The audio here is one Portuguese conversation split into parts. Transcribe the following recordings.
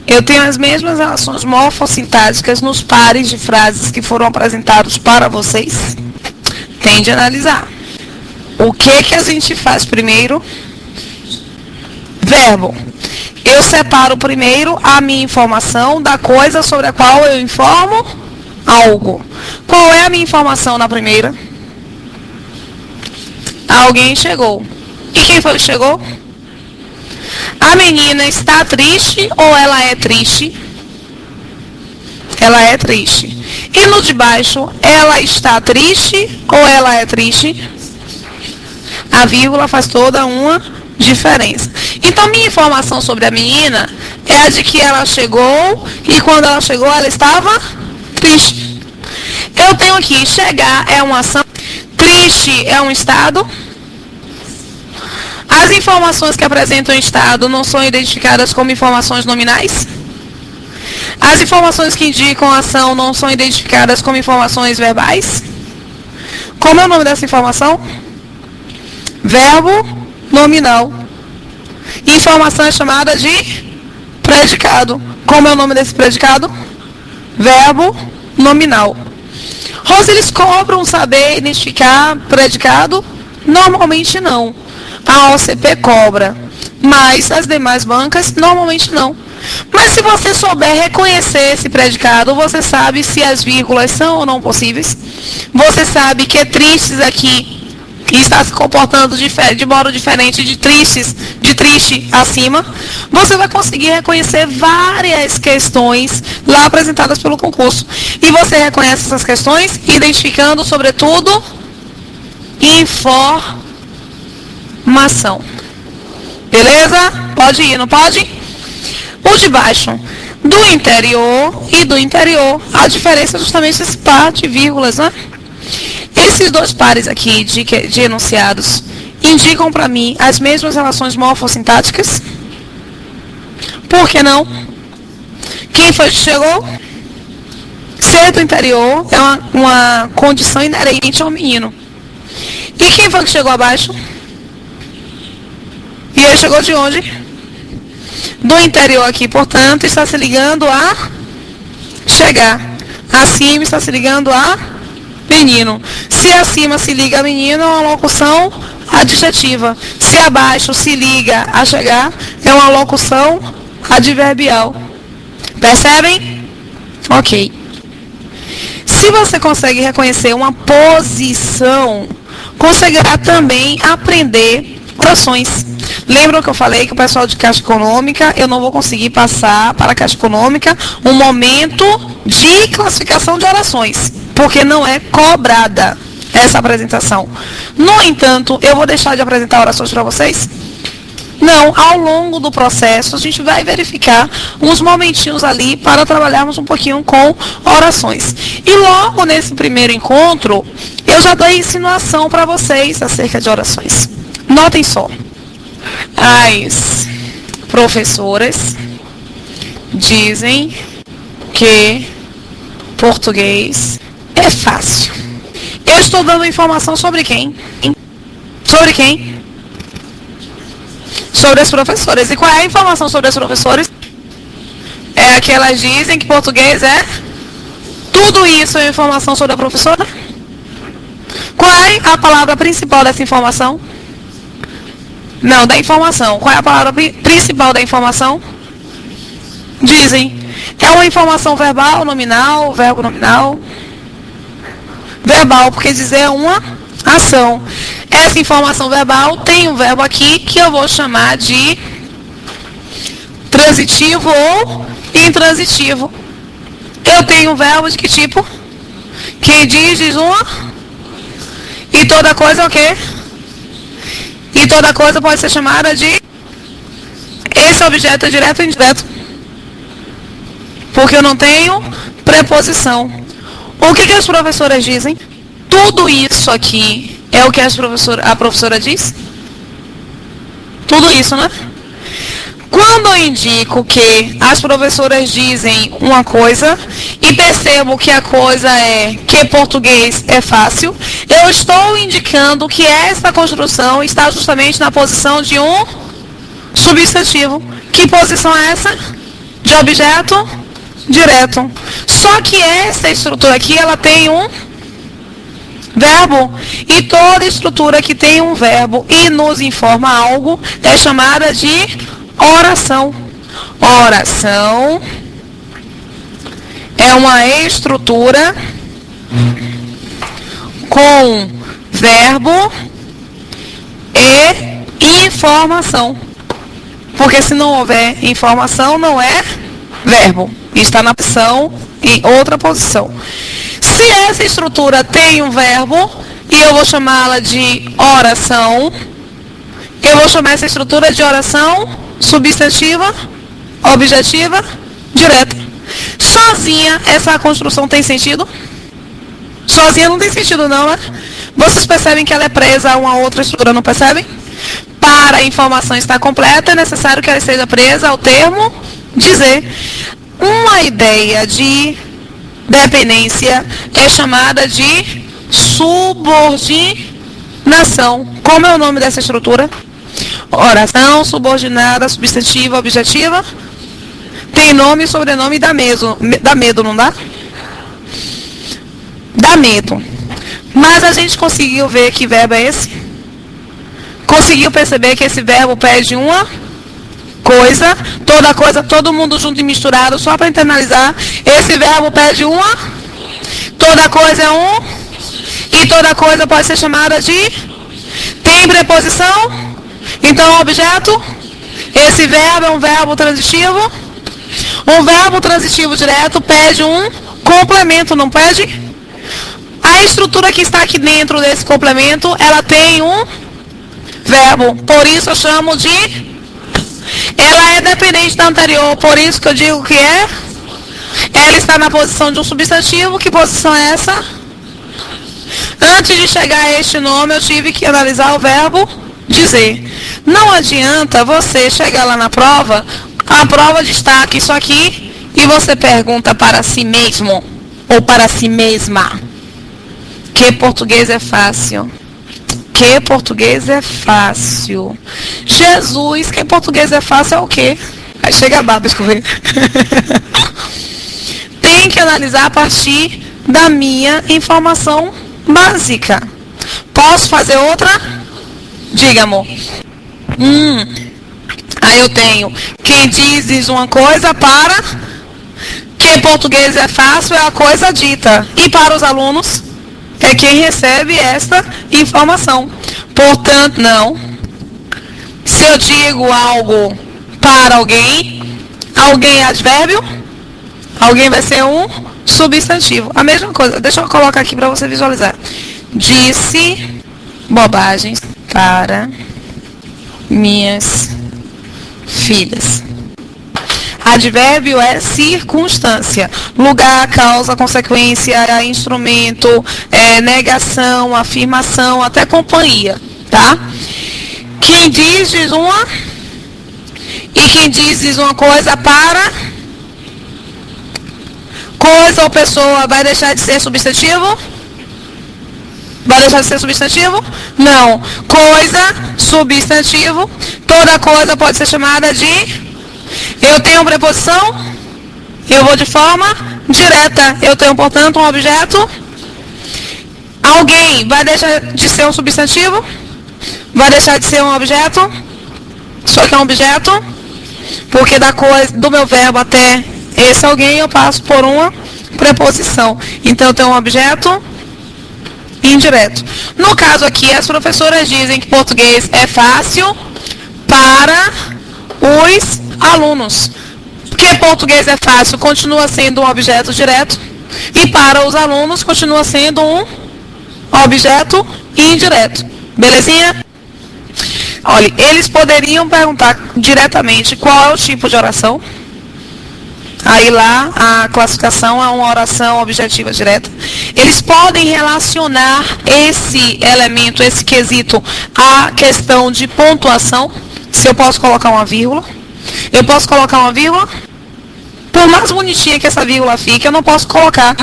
Eu tenho as mesmas relações morfossintáticas nos pares de frases que foram apresentados para vocês? Tende a analisar. O que a gente faz primeiro? Verbo. Eu separo primeiro a minha informação da coisa sobre a qual eu informo algo. Qual é a minha informação na primeira? Alguém chegou. E quem foi que chegou? A menina está triste ou ela é triste? Ela é triste. E no de baixo, ela está triste ou ela é triste? A vírgula faz toda uma diferença. Então, minha informação sobre a menina é a de que ela chegou e quando ela chegou, ela estava triste. Eu tenho aqui, chegar é uma ação, triste é um estado. As informações que apresentam o estado não são identificadas como informações nominais? As informações que indicam a ação não são identificadas como informações verbais? Como é o nome dessa informação? Verbo nominal. Informação é chamada de predicado. Como é o nome desse predicado? Verbo nominal. Rosa, eles cobram saber identificar predicado? Normalmente não. A OCP cobra, mas as demais bancas normalmente não. Mas se você souber reconhecer esse predicado, você sabe se as vírgulas são ou não possíveis. Você sabe que é tristes aqui e está se comportando de modo diferente de triste acima. Você vai conseguir reconhecer várias questões lá apresentadas pelo concurso. E você reconhece essas questões identificando, sobretudo, informação. Beleza? Pode ir, não pode? O de baixo, do interior e do interior. A diferença é justamente esse par de vírgulas, né? Esses dois pares aqui de enunciados indicam para mim as mesmas relações morfossintáticas? Por que não? Quem foi que chegou? Ser do interior é uma condição inerente ao menino. E quem foi que chegou abaixo? E ele chegou de onde? Do interior aqui, portanto, está se ligando a chegar. Acima está se ligando a menino. Se acima se liga a menino, é uma locução adjetiva. Se abaixo se liga a chegar, é uma locução adverbial. Percebem? Ok. Se você consegue reconhecer uma posição, conseguirá também aprender orações. Lembram que eu falei que o pessoal de Caixa Econômica, eu não vou conseguir passar para a Caixa Econômica um momento de classificação de orações, porque não é cobrada essa apresentação. No entanto, eu vou deixar de apresentar orações para vocês? Não, ao longo do processo, a gente vai verificar uns momentinhos ali para trabalharmos um pouquinho com orações. E logo nesse primeiro encontro, eu já dei insinuação para vocês acerca de orações. Notem só. As professoras dizem que português é fácil. Eu estou dando informação sobre quem? Sobre quem? Sobre as professoras. E qual é a informação sobre as professoras? É que elas dizem que português é... Tudo isso é informação sobre a professora? Qual é a palavra principal dessa informação? Não, da informação. Qual é a palavra principal da informação? Dizem. É uma informação verbal, nominal, verbo nominal? Verbal, porque dizer é uma ação. Essa informação verbal tem um verbo aqui que eu vou chamar de transitivo ou intransitivo. Eu tenho um verbo de que tipo? Quem diz uma. E toda coisa é o quê? E toda coisa pode ser chamada de... Esse objeto é direto ou indireto? Porque eu não tenho preposição. O que as professoras dizem? Tudo isso aqui é o que a professora diz? Tudo isso, né? Quando eu indico que as professoras dizem uma coisa e percebo que a coisa é que português é fácil, eu estou indicando que essa construção está justamente na posição de um substantivo. Que posição é essa? De de objeto direto. Só que essa estrutura aqui, ela tem um verbo. E toda estrutura que tem um verbo e nos informa algo é chamada de oração. Oração é uma estrutura com verbo e informação. Porque se não houver informação, não é verbo. Está na posição, em outra posição. Se essa estrutura tem um verbo, e eu vou chamá-la de oração, eu vou chamar essa estrutura de oração substantiva, objetiva, direta. Sozinha, essa construção tem sentido? Sozinha não tem sentido não, né? Vocês percebem que ela é presa a uma outra estrutura, não percebem? Para a informação estar completa, é necessário que ela esteja presa ao termo dizer. Uma ideia de dependência é chamada de subordinação. Como é o nome dessa estrutura? Oração, subordinada, substantiva, objetiva. Tem nome, sobrenome e dá medo, não dá? Dá medo. Mas a gente conseguiu ver que verbo é esse? Conseguiu perceber que esse verbo pede uma coisa, toda coisa, todo mundo junto e misturado, só para internalizar. Esse verbo pede uma, toda coisa é um, e toda coisa pode ser chamada de, tem preposição, então objeto, esse verbo é um verbo transitivo. Um verbo transitivo direto pede um complemento, não pede? A estrutura que está aqui dentro desse complemento, ela tem um verbo, por isso eu chamo de, ela é dependente da anterior, por isso que eu digo que é, ela está na posição de um substantivo. Que posição é essa? Antes de chegar a este nome, eu tive que analisar o verbo dizer. Não adianta você chegar lá na prova, a prova destaca isso aqui, e você pergunta para si mesmo, ou para si mesma, que português é fácil. Que português é fácil. Jesus, que português é fácil é o quê? Aí chega a baba escorrer. Tem que analisar a partir da minha informação básica. Posso fazer outra? Diga, amor. Aí eu tenho, quem diz uma coisa para, que português é fácil é a coisa dita. E para os alunos, é quem recebe esta informação. Portanto, não. Se eu digo algo para alguém, alguém é advérbio, alguém vai ser um substantivo. A mesma coisa, deixa eu colocar aqui para você visualizar. Disse bobagens para minhas filhas. Advérbio é circunstância, lugar, causa, consequência, instrumento, negação, afirmação, até companhia, tá? Quem diz uma, e quem diz uma coisa para, coisa ou pessoa vai deixar de ser substantivo? Vai deixar de ser substantivo? Não. Coisa, substantivo, toda coisa pode ser chamada de, eu tenho preposição, eu vou de forma direta. Eu tenho, portanto, um objeto. Alguém vai deixar de ser um substantivo? Vai deixar de ser um objeto? Só que é um objeto, porque da coisa, do meu verbo até esse alguém eu passo por uma preposição. Então eu tenho um objeto indireto. No caso aqui, as professoras dizem que português é fácil para os alunos. Porque português é fácil, continua sendo um objeto direto, e para os alunos continua sendo um objeto indireto. Belezinha? Olha, eles poderiam perguntar diretamente qual é o tipo de oração. Aí lá a classificação é uma oração objetiva direta. Eles podem relacionar esse elemento, esse quesito, à questão de pontuação. Se eu posso colocar uma vírgula. Eu posso colocar uma vírgula. Por mais bonitinha que essa vírgula fique, eu não posso colocar.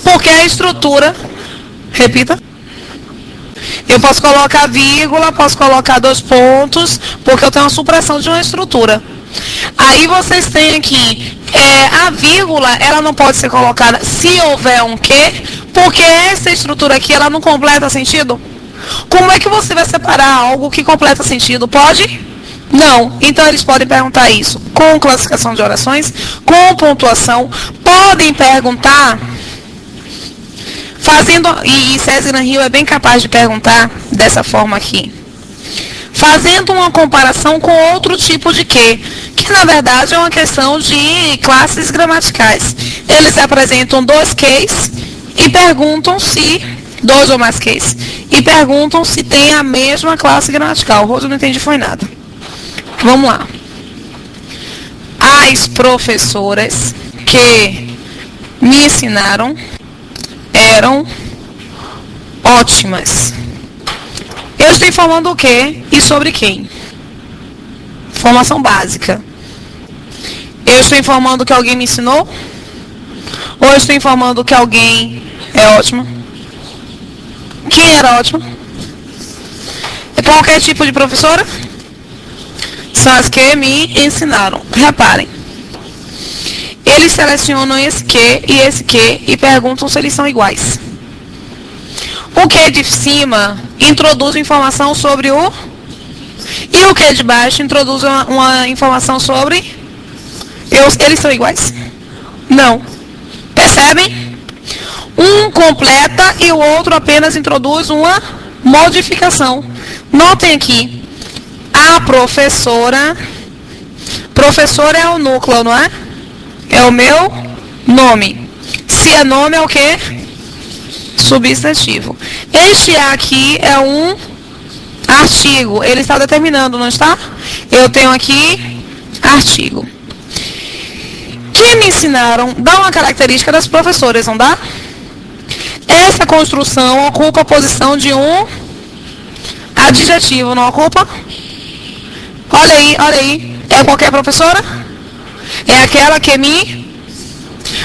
Porque a estrutura... Repita. Eu posso colocar vírgula, posso colocar 2 pontos, porque eu tenho uma supressão de uma estrutura. Aí vocês têm aqui a vírgula, ela não pode ser colocada se houver um que, porque essa estrutura aqui, ela não completa sentido. Como é que você vai separar algo que completa sentido? Pode? Não. Então, eles podem perguntar isso com classificação de orações, com pontuação. Podem perguntar, fazendo, e César Rio é bem capaz de perguntar dessa forma aqui, fazendo uma comparação com outro tipo de que na verdade é uma questão de classes gramaticais. Eles apresentam dois ques e perguntam se, dois ou mais ques, e perguntam se tem a mesma classe gramatical. O Rosa não entendi foi nada. Vamos lá. As professoras que me ensinaram eram ótimas. Eu estou informando o que e sobre quem? Informação básica. Eu estou informando que alguém me ensinou? Ou eu estou informando que alguém é ótimo? Quem era ótimo? É qualquer tipo de professora? São as que me ensinaram. Reparem. Eles selecionam esse que e perguntam se eles são iguais. O que de cima introduz informação sobre o... E o que de baixo introduz uma informação sobre... Eles são iguais? Não. Percebem? Um completa e o outro apenas introduz uma modificação. Notem aqui. A professora... Professora é o núcleo, não é? É o meu nome. Se é nome, é o quê? Substantivo. Este aqui é um artigo. Ele está determinando, não está? Eu tenho aqui artigo. Que me ensinaram, dá uma característica das professoras, não dá? Essa construção ocupa a posição de um adjetivo, não ocupa? Olha aí. É qualquer professora? É aquela que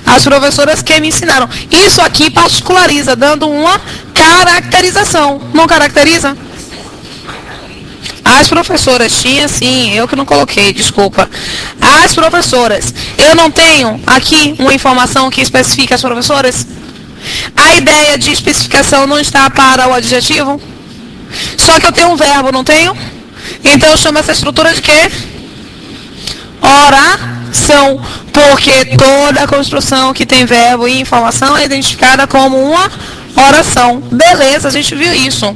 as professoras que me ensinaram. Isso aqui particulariza, dando uma caracterização. Não caracteriza? As professoras tinha, sim, eu que não coloquei, desculpa. As professoras. Eu não tenho aqui uma informação que especifica as professoras? A ideia de especificação não está para o adjetivo? Só que eu tenho um verbo, não tenho? Então eu chamo essa estrutura de quê? Oração. Porque toda a construção que tem verbo e informação é identificada como uma oração. Beleza, a gente viu isso.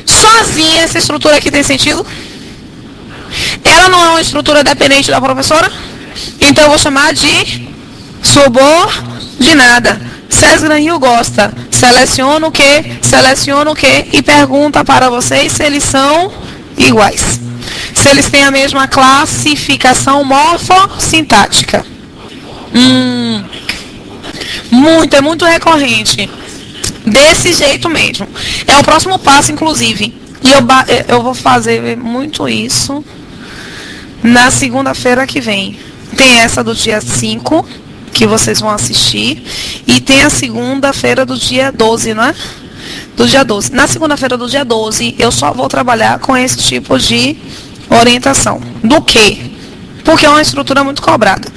Sozinha essa estrutura aqui tem sentido? Ela não é uma estrutura dependente da professora? Então eu vou chamar de subordinada. César Rio gosta. Seleciona o que e pergunta para vocês se eles são iguais. Se eles têm a mesma classificação morfossintática. É muito recorrente. Desse jeito mesmo. É o próximo passo, inclusive. E eu vou fazer muito isso na segunda-feira que vem. Tem essa do dia 5, que vocês vão assistir. E tem a segunda-feira do dia 12, não é? Do dia 12. Na segunda-feira do dia 12, eu só vou trabalhar com esse tipo de orientação. Do quê? Porque é uma estrutura muito cobrada.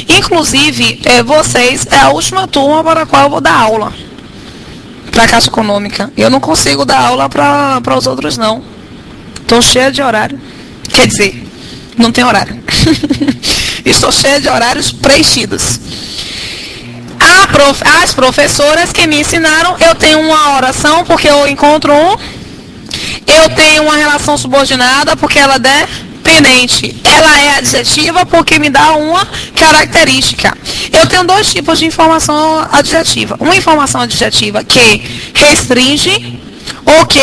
Inclusive, vocês, é a última turma para a qual eu vou dar aula. Para a Caixa Econômica. Eu não consigo dar aula para os outros, não. Estou cheia de horário. Quer dizer, não tem horário. Estou cheia de horários preenchidos. As professoras que me ensinaram, eu tenho uma oração porque eu encontro eu tenho uma relação subordinada porque ela é dependente. Ela é adjetiva porque me dá uma característica. Eu tenho dois tipos de informação adjetiva. Uma informação adjetiva que restringe ou que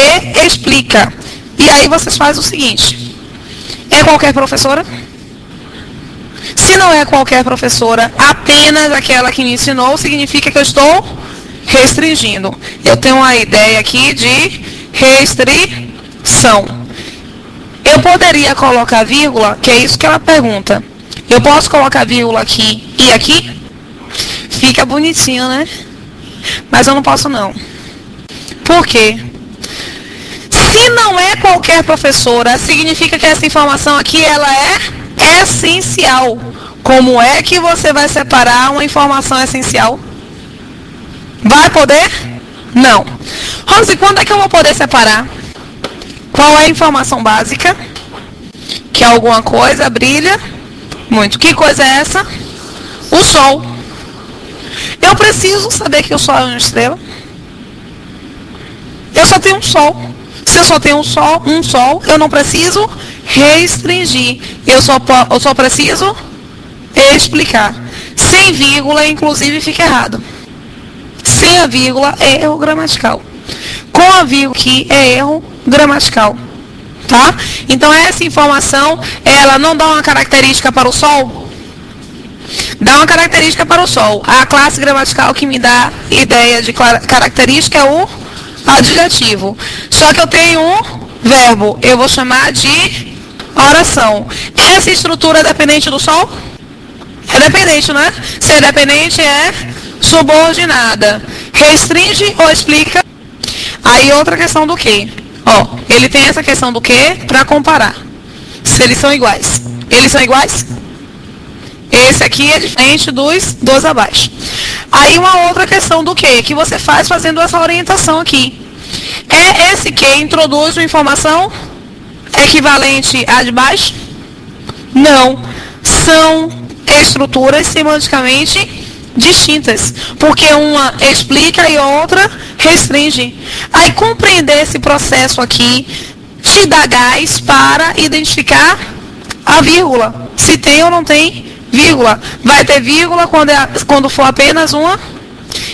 explica. E aí vocês fazem o seguinte. É qualquer professora? Se não é qualquer professora, apenas aquela que me ensinou, significa que eu estou restringindo. Eu tenho uma ideia aqui de restrição. Eu poderia colocar vírgula, que é isso que ela pergunta. Eu posso colocar vírgula aqui e aqui? Fica bonitinho, né? Mas eu não posso não. Por quê? Se não é qualquer professora, significa que essa informação aqui, ela é essencial. Como é que você vai separar uma informação essencial? Vai poder? Não. Rose, quando é que eu vou poder separar? Qual é a informação básica? Que alguma coisa brilha muito. Que coisa é essa? O Sol. Eu preciso saber que o Sol é uma estrela? Eu só tenho um Sol. Se eu só tenho um Sol, eu não preciso restringir. Eu só preciso explicar. Sem vírgula, inclusive, fica errado. Sem a vírgula é erro gramatical. Com a vírgula aqui é erro gramatical. Tá? Então essa informação, ela não dá uma característica para o Sol? Dá uma característica para o Sol. A classe gramatical que me dá ideia de característica é o adjetivo. Só que eu tenho um verbo. Eu vou chamar de oração. Essa estrutura é dependente do Sol? É dependente, né? Se é dependente, é subordinada. Restringe ou explica? Aí outra questão do que? Ó, ele tem essa questão do que para comparar. Se eles são iguais. Eles são iguais? Esse aqui é diferente dos abaixo. Aí uma outra questão do que você faz fazendo essa orientação aqui. É esse que introduz uma informação equivalente à de baixo? Não. São estruturas semanticamente distintas. Porque uma explica e a outra restringe. Aí compreender esse processo aqui te dá gás para identificar a vírgula. Se tem ou não tem vírgula. Vai ter vírgula quando for apenas uma.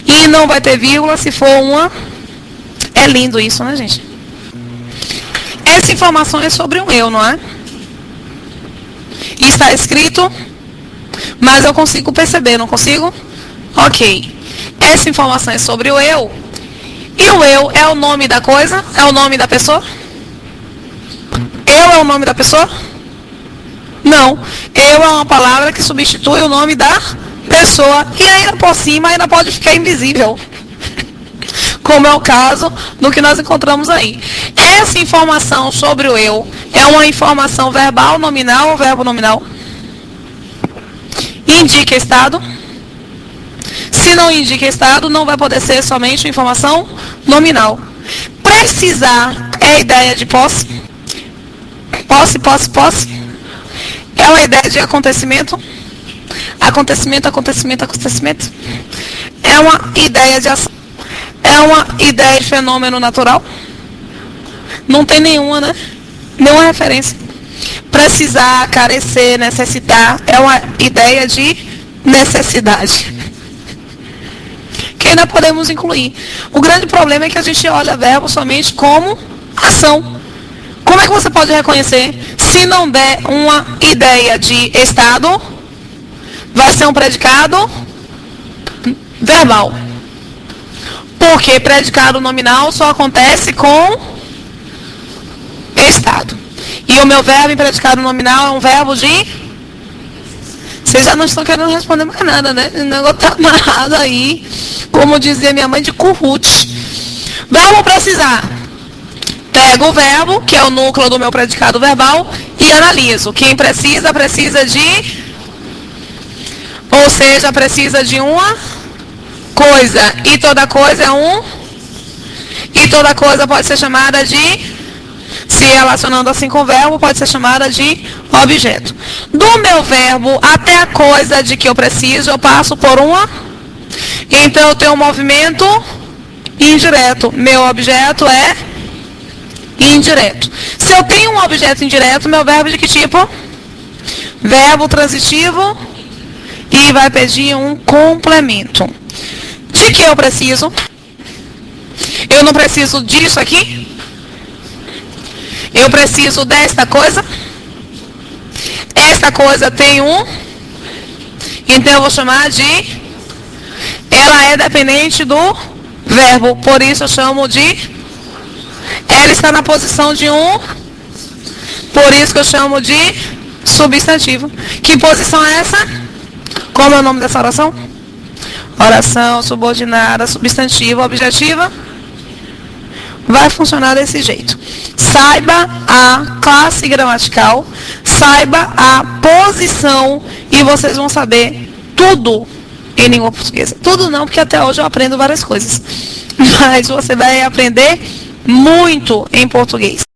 E não vai ter vírgula se for uma. É lindo isso, né, gente? Essa informação é sobre um eu, não é? E está escrito, mas eu consigo perceber, não consigo? Ok. Essa informação é sobre o eu. E o eu é o nome da coisa? É o nome da pessoa? Eu é o nome da pessoa? Não. Eu é uma palavra que substitui o nome da pessoa. E ainda por cima, ainda pode ficar invisível. Como é o caso do que nós encontramos aí. Essa informação sobre o eu é uma informação verbal, nominal ou verbo nominal? Indica estado? Se não indica estado, não vai poder ser somente uma informação nominal. Precisar é a ideia de posse? Posse. É uma ideia de acontecimento? Acontecimento. É uma ideia de ação? É uma ideia de fenômeno natural? Não tem nenhuma, né? Nenhuma referência. Precisar, carecer, necessitar é uma ideia de necessidade. Que ainda podemos incluir. O grande problema é que a gente olha verbo somente como ação. Como é que você pode reconhecer? Se não der uma ideia de estado, vai ser um predicado verbal. Porque predicado nominal só acontece com estado. E o meu verbo em predicado nominal é um verbo de... Vocês já não estão querendo responder mais nada, né? O negócio está amarrado aí, como dizia minha mãe, de currute. Verbo precisar. Pego o verbo, que é o núcleo do meu predicado verbal, e analiso. Quem precisa, precisa de... Ou seja, precisa de uma coisa. E toda coisa é um... E toda coisa pode ser chamada de... Se relacionando assim com o verbo, pode ser chamada de objeto. Do meu verbo até a coisa de que eu preciso, eu passo por uma... Então eu tenho um movimento indireto. Meu objeto é indireto. Se eu tenho um objeto indireto, meu verbo é de que tipo? Verbo transitivo e vai pedir um complemento. De que eu preciso? Eu não preciso disso aqui? Eu preciso desta coisa? Esta coisa tem um? Então eu vou chamar de... Ela é dependente do verbo, por isso eu chamo de... Ela está na posição de um, por isso que eu chamo de substantivo. Que posição é essa? Como é o nome dessa oração? Oração subordinada, substantiva, objetiva. Vai funcionar desse jeito. Saiba a classe gramatical, saiba a posição e vocês vão saber tudo em língua portuguesa. Tudo não, porque até hoje eu aprendo várias coisas. Mas você vai aprender muito em português.